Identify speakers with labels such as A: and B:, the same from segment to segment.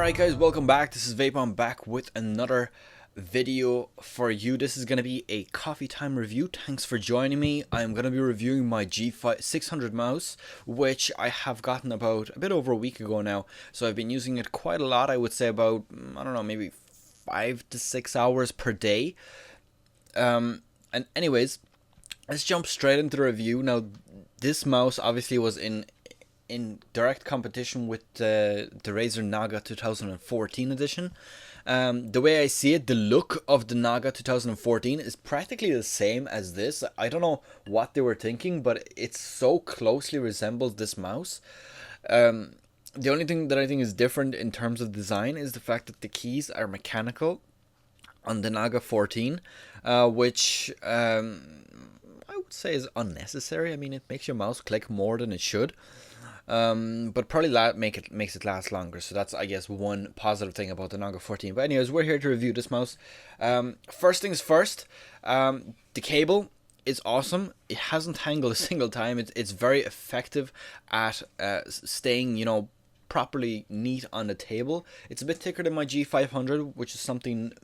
A: Alright guys, welcome back. This is Vape. Back with another video for you. This is going to be a coffee time review. Thanks for joining me. I'm going to be reviewing my G600 mouse, which I have gotten about a bit over a week ago now. So I've been using it quite a lot. I would say about, I don't know, maybe 5 to 6 hours per day. And anyways, let's jump straight into the review. Now, this mouse obviously was in direct competition with the Razer Naga 2014 edition. The way I see it, the look of the Naga 2014 is practically the same as this. I don't know what they were thinking, but it so closely resembles this mouse. The only thing that I think is different in terms of design is the fact that the keys are mechanical on the Naga 14, which I would say is unnecessary. I mean, it makes your mouse click more than it should. But probably makes it last longer. So that's, I guess, one positive thing about the Naga 14. But anyways, we're here to review this mouse. First things first, the cable is awesome. It hasn't tangled a single time. It's very effective at staying, properly neat on the table. It's a bit thicker than my G500, which is something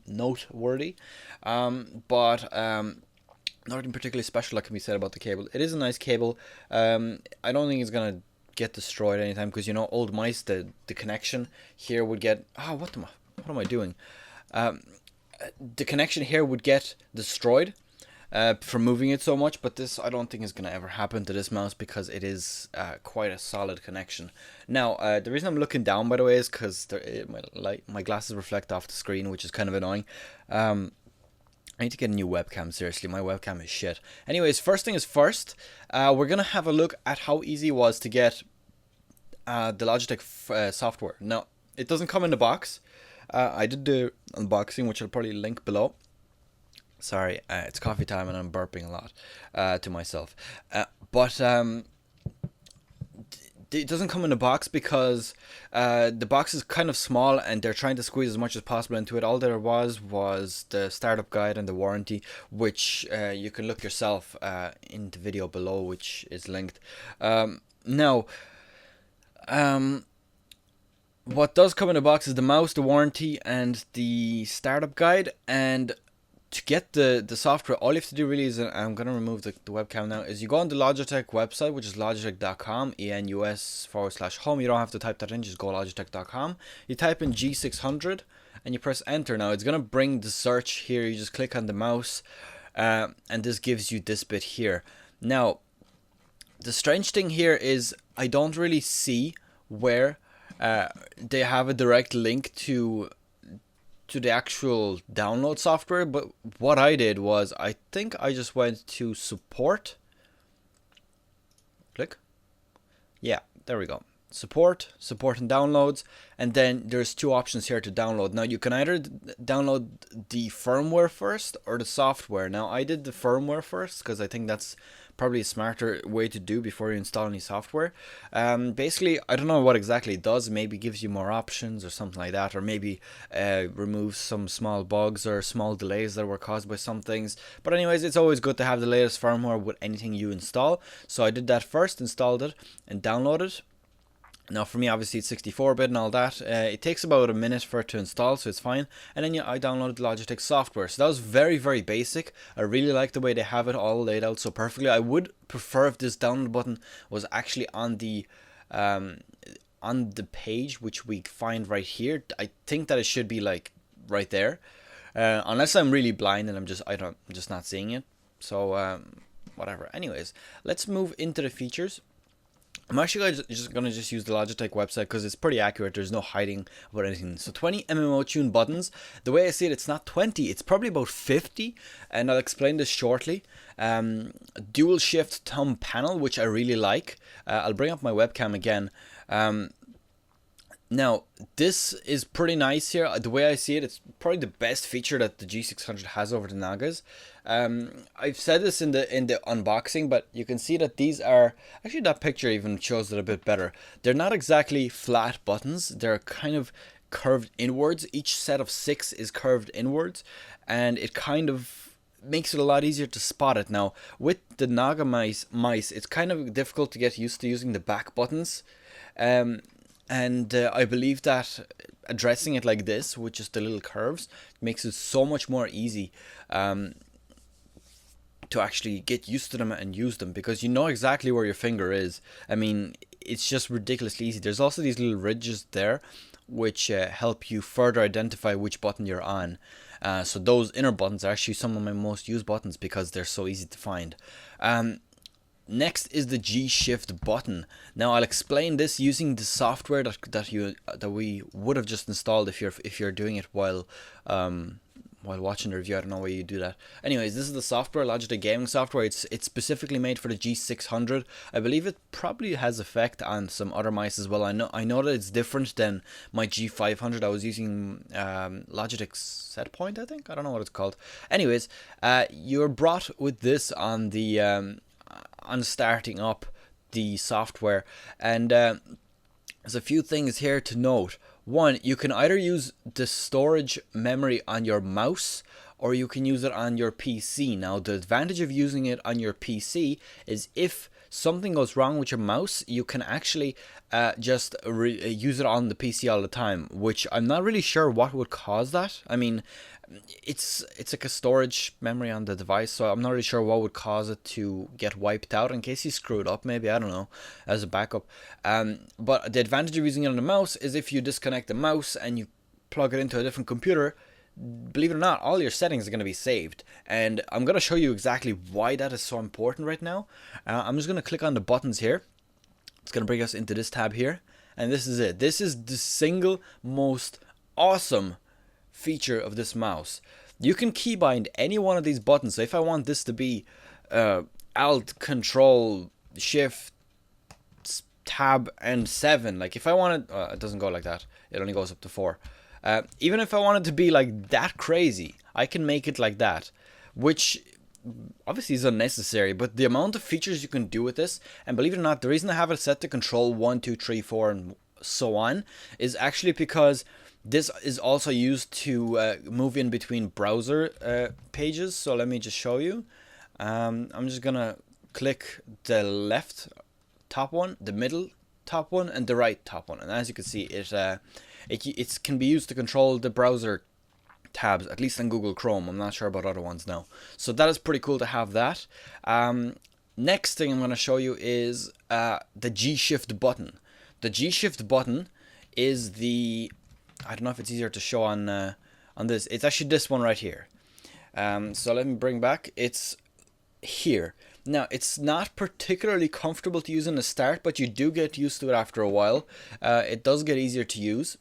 A: noteworthy. But nothing particularly special that can be said about the cable. It is a nice cable. I don't think it's gonna get destroyed anytime, because old mice, the connection here would get what am I doing? The connection here would get destroyed from moving it so much, but this I don't think is gonna ever happen to this mouse, because it is quite a solid connection. Now the reason I'm looking down, by the way, is because my glasses reflect off the screen, which is kind of annoying. I need to get a new webcam, seriously, my webcam is shit. Anyways, first thing is first, we're going to have a look at how easy it was to get the Logitech software. Now, it doesn't come in the box. I did the unboxing, which I'll probably link below. Sorry, it's coffee time and I'm burping a lot to myself. But it doesn't come in a box because the box is kind of small and they're trying to squeeze as much as possible into it. All there was the startup guide and the warranty, which you can look yourself in the video below, which is linked. Now, what does come in a box is the mouse, the warranty, and the startup guide. And to get the software, all you have to do really is, I'm going to remove the webcam now, is you go on the Logitech website, which is logitech.com, ENUS/home. You don't have to type that in, just go logitech.com. You type in G600 and you press enter. Now it's going to bring the search here. You just click on the mouse and this gives you this bit here. Now, the strange thing here is I don't really see where they have a direct link to the actual download software, but what I did was, I think I just went to support, click, yeah, there we go, support and downloads, and then there's two options here to download. Now you can either download the firmware first or the software. Now I did the firmware first because I think that's probably a smarter way to do before you install any software. Basically, I don't know what exactly it does. Maybe gives you more options or something like that, or maybe removes some small bugs or small delays that were caused by some things. But anyways, it's always good to have the latest firmware with anything you install. So I did that first, installed it and downloaded. Now for me, obviously it's 64-bit and all that. It takes about a minute for it to install, so it's fine. And then I downloaded Logitech software. So that was very, very basic. I really like the way they have it all laid out so perfectly. I would prefer if this download button was actually on the page, which we find right here. I think that it should be like right there, unless I'm really blind and I'm just not seeing it. So whatever. Anyways, let's move into the features. I'm actually just going to use the Logitech website because it's pretty accurate. There's no hiding about anything. So 20 MMO tune buttons. The way I see it, it's not 20. It's probably about 50. And I'll explain this shortly. Dual shift thumb panel, which I really like. I'll bring up my webcam again. Now, this is pretty nice here. The way I see it, it's probably the best feature that the G600 has over the Nagas. I've said this in the unboxing, but you can see that these are, actually that picture even shows it a bit better. They're not exactly flat buttons. They're kind of curved inwards. Each set of 6 is curved inwards, and it kind of makes it a lot easier to spot it. Now, with the Naga mice, it's kind of difficult to get used to using the back buttons. And I believe that addressing it like this, with just the little curves, makes it so much more easy to actually get used to them and use them, because you know exactly where your finger is. I mean, it's just ridiculously easy. There's also these little ridges there, which help you further identify which button you're on. So those inner buttons are actually some of my most used buttons because they're so easy to find. Next is the G Shift button. Now I'll explain this using the software that we would have just installed if you're doing it while watching the review. I don't know why you do that. Anyways, this is the software, Logitech gaming software. It's specifically made for the G600. I believe it probably has effect on some other mice as well. I know that it's different than my G500. I was using Logitech Setpoint, I think. I don't know what it's called. Anyways, you're brought with this on the on starting up the software, and there's a few things here to note. One, you can either use the storage memory on your mouse or you can use it on your PC. Now, the advantage of using it on your PC is if something goes wrong with your mouse, you can actually just use it on the PC all the time, which I'm not really sure what would cause that. I mean, it's like a storage memory on the device, so I'm not really sure what would cause it to get wiped out in case you screw it up, maybe, I don't know, as a backup. But the advantage of using it on the mouse is if you disconnect the mouse and you plug it into a different computer, believe it or not, all your settings are going to be saved. And I'm going to show you exactly why that is so important right now. I'm just going to click on the buttons here. It's going to bring us into this tab here, and this is it. This is the single most awesome feature of this mouse. You can keybind any one of these buttons. So if I want this to be Alt, Control, Shift, Tab, and 7, like if I want it, it doesn't go like that. It only goes up to 4. Even if I want it to be like that crazy, I can make it like that, which obviously is unnecessary, but the amount of features you can do with this, and believe it or not, the reason I have it set to Control 1, 2, 3, 4, and so on, is actually because this is also used to move in between browser pages. So let me just show you. I'm just gonna click the left top one, the middle top one, and the right top one, and as you can see, it can be used to control the browser tabs, at least on Google Chrome. I'm not sure about other ones now. So that is pretty cool to have that. Next thing I'm going to show you is the G Shift button. The G Shift button is the, I don't know if it's easier to show on this. It's actually this one right here. So let me bring back. It's here. Now, it's not particularly comfortable to use in the start, but you do get used to it after a while. It does get easier to use.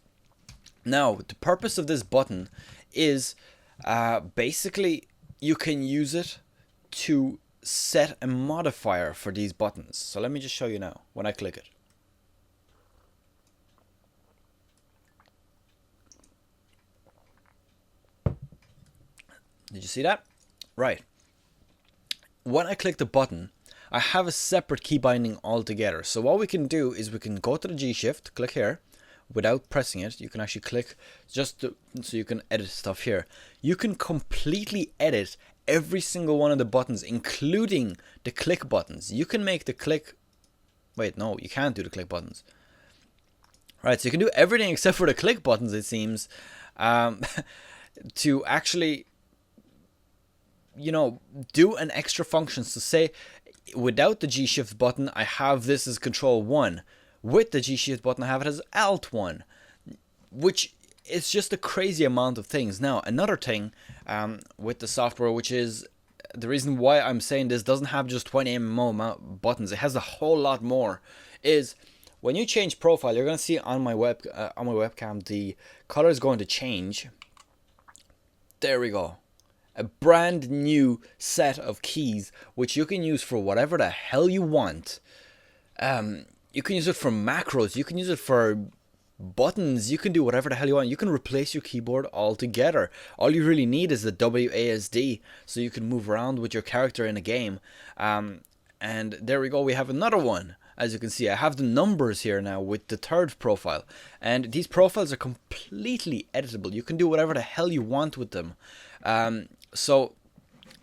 A: Now, the purpose of this button is basically you can use it to set a modifier for these buttons. So let me just show you now when I click it. Did you see that? Right. When I click the button, I have a separate key binding altogether. So what we can do is we can go to the G Shift, click here, without pressing it. You can actually click so you can edit stuff here. You can completely edit every single one of the buttons, including the click buttons. You can make the click, wait, no, you can't do the click buttons. Right, so you can do everything except for the click buttons, it seems, to actually, you know, do an extra function. So say without the G Shift button, I have this as Control 1. With the G Shift button, I have it as Alt 1, which is just a crazy amount of things. Now, another thing with the software, which is the reason why I'm saying this doesn't have just 20 MMO buttons, it has a whole lot more, is when you change profile, you're going to see on my webcam, the color is going to change. There we go. A brand new set of keys, which you can use for whatever the hell you want. You can use it for macros, you can use it for buttons, you can do whatever the hell you want. You can replace your keyboard altogether. All you really need is the WASD, so you can move around with your character in a game. And there we go, we have another one. As you can see, I have the numbers here now with the third profile. And these profiles are completely editable. You can do whatever the hell you want with them. So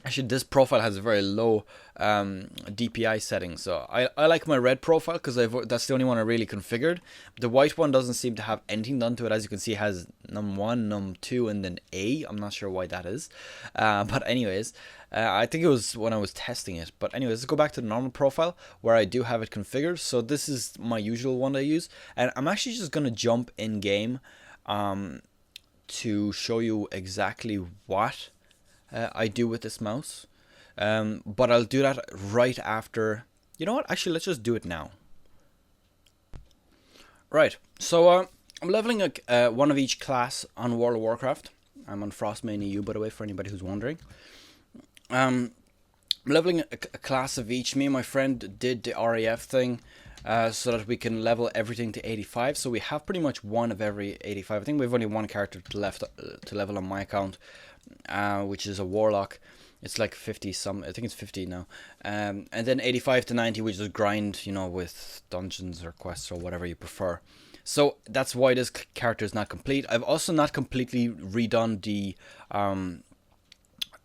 A: Actually, this profile has a very low DPI setting, so I like my red profile because that's the only one I really configured. The white one doesn't seem to have anything done to it. As you can see, it has num1, num2, and then A. I'm not sure why that is, but anyways, I think it was when I was testing it. But anyways, let's go back to the normal profile where I do have it configured. So this is my usual one I use, and I'm actually just gonna jump in game to show you exactly what I do with this mouse, but I'll do that right after. You know what? Actually, let's just do it now. Right. So I'm leveling one of each class on World of Warcraft. I'm on Frostmain EU, by the way, for anybody who's wondering. I'm leveling a class of each. Me and my friend did the RAF thing. So that we can level everything to 85. So we have pretty much one of every 85. I think we've only one character left to level on my account, which is a warlock. It's like 50 some. I think it's 50 now. And then 85 to 90, which is grind, you know, with dungeons or quests or whatever you prefer. So that's why this character is not complete. I've also not completely redone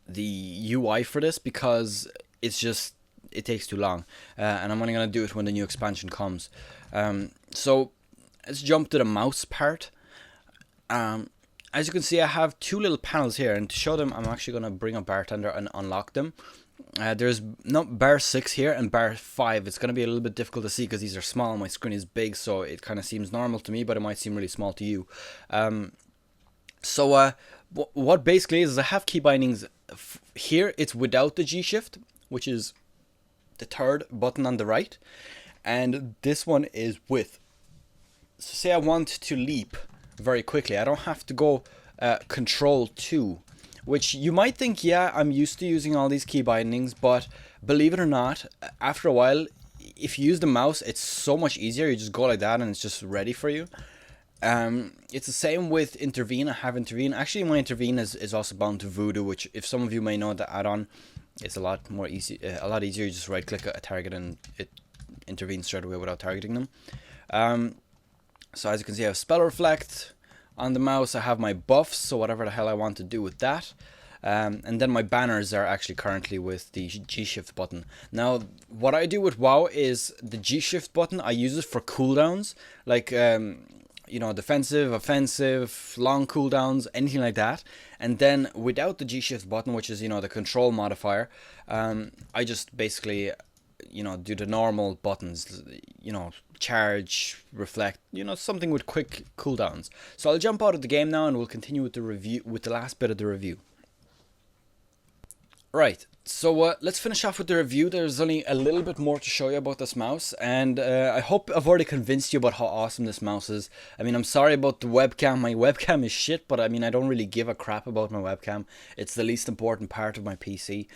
A: the UI for this because it's just, it takes too long, and I'm only going to do it when the new expansion comes. So let's jump to the mouse part. As you can see, I have two little panels here, and to show them, I'm actually going to bring up Bartender and unlock them. There's bar 6 here and bar 5. It's going to be a little bit difficult to see because these are small. My screen is big, so it kind of seems normal to me, but it might seem really small to you. What basically is I have key bindings here. It's without the G shift, which is the third button on the right, and this one is with. So say I want to leap very quickly, I don't have to go control 2, which you might think, yeah, I'm used to using all these key bindings, but believe it or not, after a while, if you use the mouse, it's so much easier. You just go like that and it's just ready for you. It's the same with intervene. I have intervene. Actually, my intervene is also bound to voodoo, which, if some of you may know the add-on, it's a lot more easy, a lot easier. You just right click a target and it intervenes straight away without targeting them. So as you can see, I have spell reflect on the mouse. I have my buffs, so whatever the hell I want to do with that. And then my banners are actually currently with the G shift button. Now, what I do with WoW is the G shift button, I use it for cooldowns, like you know, defensive, offensive, long cooldowns, anything like that. And then without the G shift button, which is, you know, the control modifier, I just basically, you know, do the normal buttons, you know, charge, reflect, you know, something with quick cooldowns. So I'll jump out of the game now and we'll continue with the review, with the last bit of the review. Right, so let's finish off with the review. There's only a little bit more to show you about this mouse, and I hope I've already convinced you about how awesome this mouse is. I mean, I'm sorry about the webcam. My webcam is shit, but I mean, I don't really give a crap about my webcam. It's the least important part of my PC.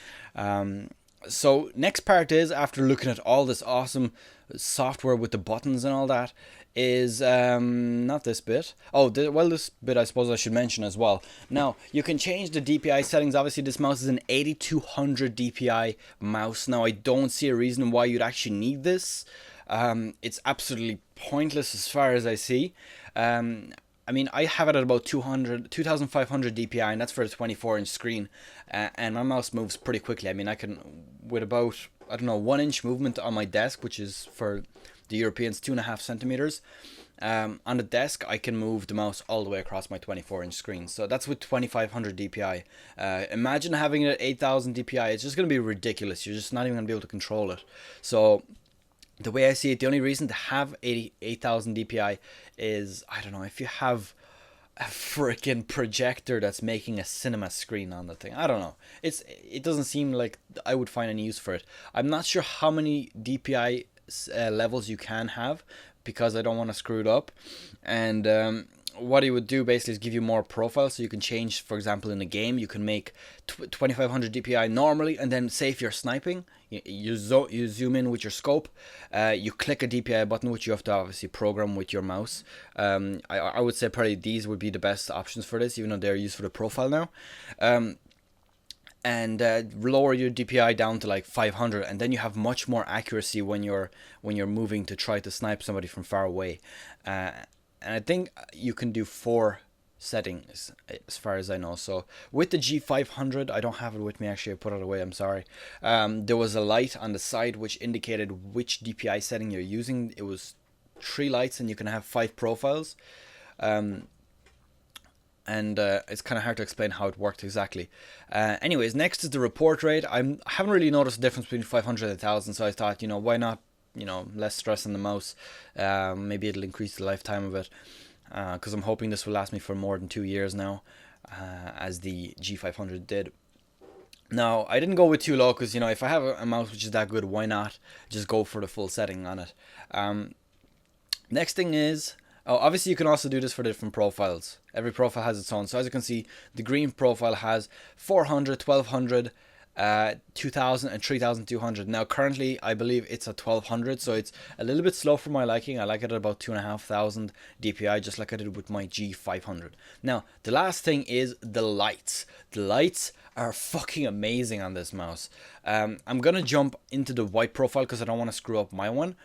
A: So next part is, after looking at all this awesome software with the buttons and all that, is not this bit. Oh, well, this bit I suppose I should mention as well. Now, you can change the DPI settings. Obviously, this mouse is an 8200 DPI mouse. Now, I don't see a reason why you'd actually need this. It's absolutely pointless as far as I see. I mean, I have it at about 2500 DPI, and that's for a 24-inch screen, and my mouse moves pretty quickly. I mean, I can, with about, I don't know, 1-inch movement on my desk, which is for the Europeans 2.5 centimeters. On the desk, I can move the mouse all the way across my 24-inch screen. So that's with 2500 DPI. Imagine having it at 8000 DPI. It's just going to be ridiculous. You're just not even going to be able to control it. So the way I see it, the only reason to have 8000 DPI is, I don't know, if you have a freaking projector that's making a cinema screen on the thing. I don't know. It doesn't seem like I would find any use for it. I'm not sure how many DPI levels you can have, because I don't want to screw it up. And what it would do basically is give you more profiles, so you can change, for example, in a game you can make 2500 DPI normally, and then say if you're sniping, you zoom in with your scope, you click a DPI button, which you have to obviously program with your mouse. I would say probably these would be the best options for this, even though they're used for the profile now. And lower your DPI down to like 500, and then you have much more accuracy when you're moving to try to snipe somebody from far away. And I think you can do 4 settings as far as I know. So with the G500, I don't have it with me actually, I put it away, I'm sorry. There was a light on the side which indicated which DPI setting you're using. It was 3 lights and you can have 5 profiles. And it's kind of hard to explain how it worked exactly. Anyways, next is the report rate. I haven't really noticed the difference between 500 and 1000, so I thought, why not, less stress on the mouse. Maybe it'll increase the lifetime of it, because I'm hoping this will last me for more than 2 years now, as the G500 did. Now, I didn't go with too low because, if I have a mouse which is that good, why not just go for the full setting on it? Next thing is, obviously you can also do this for different profiles. Every profile has its own. So as you can see, the green profile has 400, 1200, 2000 and 3200. Now currently I believe it's at 1200, so it's a little bit slow for my liking. I like it at about 2500 DPI, just like I did with my G500. Now the last thing is the lights. The lights are fucking amazing on this mouse. I'm gonna jump into the white profile because I don't want to screw up my one.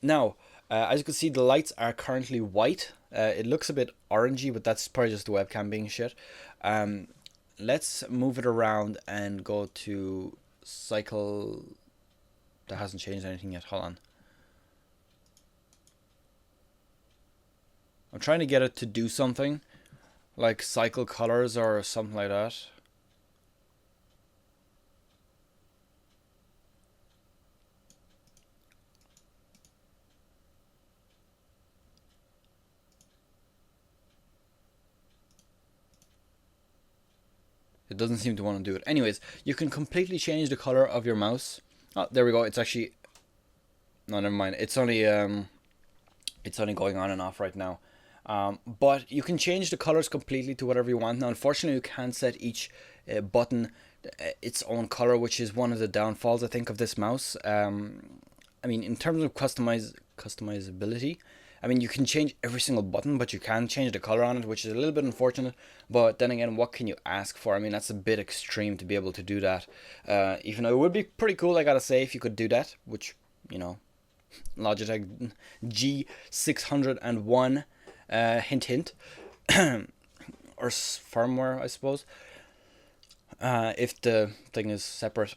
A: Now as you can see, the lights are currently white. It looks a bit orangey, but that's probably just the webcam being shit. Let's move it around and go to cycle. That hasn't changed anything yet. Hold on. I'm trying to get it to do something like cycle colors or something like that. It doesn't seem to want to do it. Anyways, you can completely change the color of your mouse. Oh, there we go. It's actually... No, never mind. It's only going on and off right now. But you can change the colors completely to whatever you want. Now, unfortunately, you can't set each button its own color, which is one of the downfalls, I think, of this mouse. I mean, in terms of customizability, I mean, you can change every single button, but you can't change the color on it, which is a little bit unfortunate. But then again, what can you ask for? I mean, that's a bit extreme to be able to do that. Even though it would be pretty cool, I gotta say, if you could do that, which, Logitech G601, hint hint, or firmware, I suppose, if the thing is separate.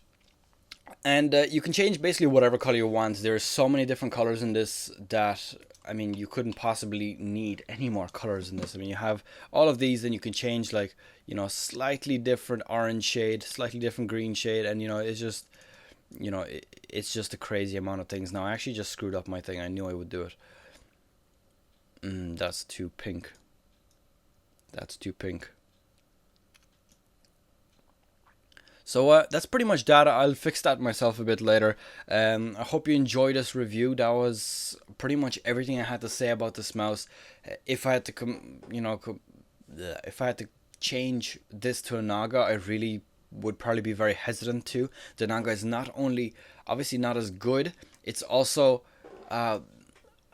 A: And you can change basically whatever color you want. There's so many different colors in this that, I mean, you couldn't possibly need any more colors in this. I mean, you have all of these, and you can change, like, slightly different orange shade, slightly different green shade, and it's just, it's just a crazy amount of things. Now, I actually just screwed up my thing. I knew I would do it. That's too pink. That's too pink. So that's pretty much that. I'll fix that myself a bit later. I hope you enjoyed this review. That was pretty much everything I had to say about this mouse. If I had to if I had to change this to a Naga, I really would probably be very hesitant to. The Naga is not only obviously not as good, it's also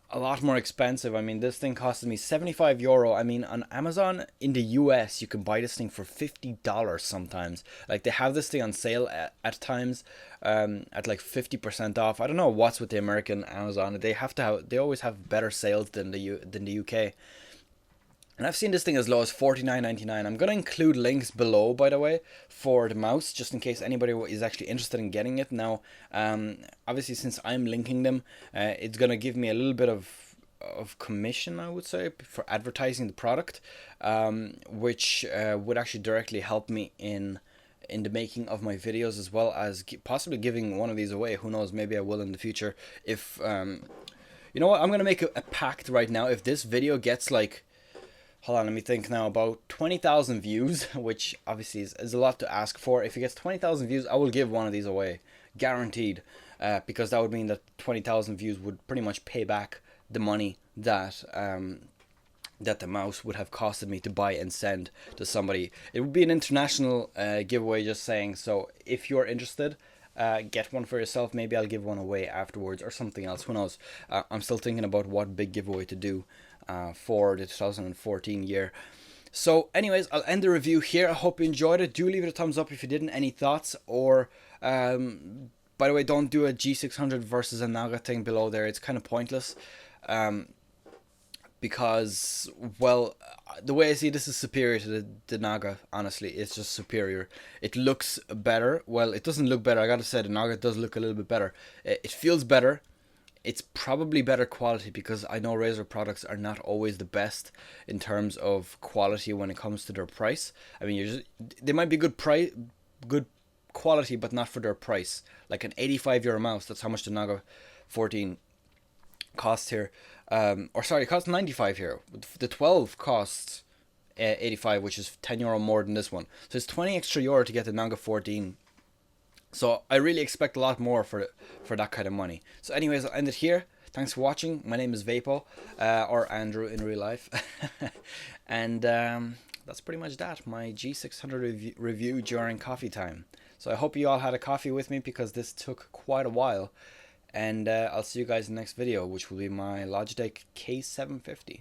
A: a lot more expensive. I mean, this thing costed me €75. I mean, on Amazon in the US, you can buy this thing for $50 sometimes. Like, they have this thing on sale at times, at like 50% off. I don't know what's with the American Amazon. They always have better sales than the UK. And I've seen this thing as low as $49.99. I'm going to include links below, by the way, for the mouse, just in case anybody is actually interested in getting it. Now, obviously, since I'm linking them, it's going to give me a little bit of commission, I would say, for advertising the product, which would actually directly help me in the making of my videos, as well as possibly giving one of these away. Who knows, maybe I will in the future. If, you know what, I'm going to make a pact right now. If this video gets like... Hold on, let me think now. About 20,000 views, which obviously is a lot to ask for. If it gets 20,000 views, I will give one of these away. Guaranteed. Because that would mean that 20,000 views would pretty much pay back the money that that the mouse would have costed me to buy and send to somebody. It would be an international giveaway, just saying. So if you're interested, get one for yourself. Maybe I'll give one away afterwards or something else. Who knows? I'm still thinking about what big giveaway to do for the 2014 year. So anyways, I'll end the review here. I hope you enjoyed it. Do leave it a thumbs up if you didn't. Any thoughts? Or by the way, don't do a G600 versus a Naga thing below there. It's kind of pointless. because, well, the way I see this is superior to the Naga. Honestly, it's just superior. It looks better. Well, it doesn't look better. I gotta say, the Naga does look a little bit better. It feels better. It's probably better quality, because I know Razer products are not always the best in terms of quality when it comes to their price. I mean, they might be good quality, but not for their price. Like an €85 mouse, that's how much the Naga 14 costs here. Or sorry, it costs 95 here. The 12 costs 85, which is €10 more than this one. So it's 20 extra euro to get the Naga 14. So I really expect a lot more for that kind of money. So anyways, I'll end it here. Thanks for watching. My name is Vapo, or Andrew in real life. And that's pretty much that. My G600 review during coffee time. So I hope you all had a coffee with me, because this took quite a while. And I'll see you guys in the next video, which will be my Logitech K750.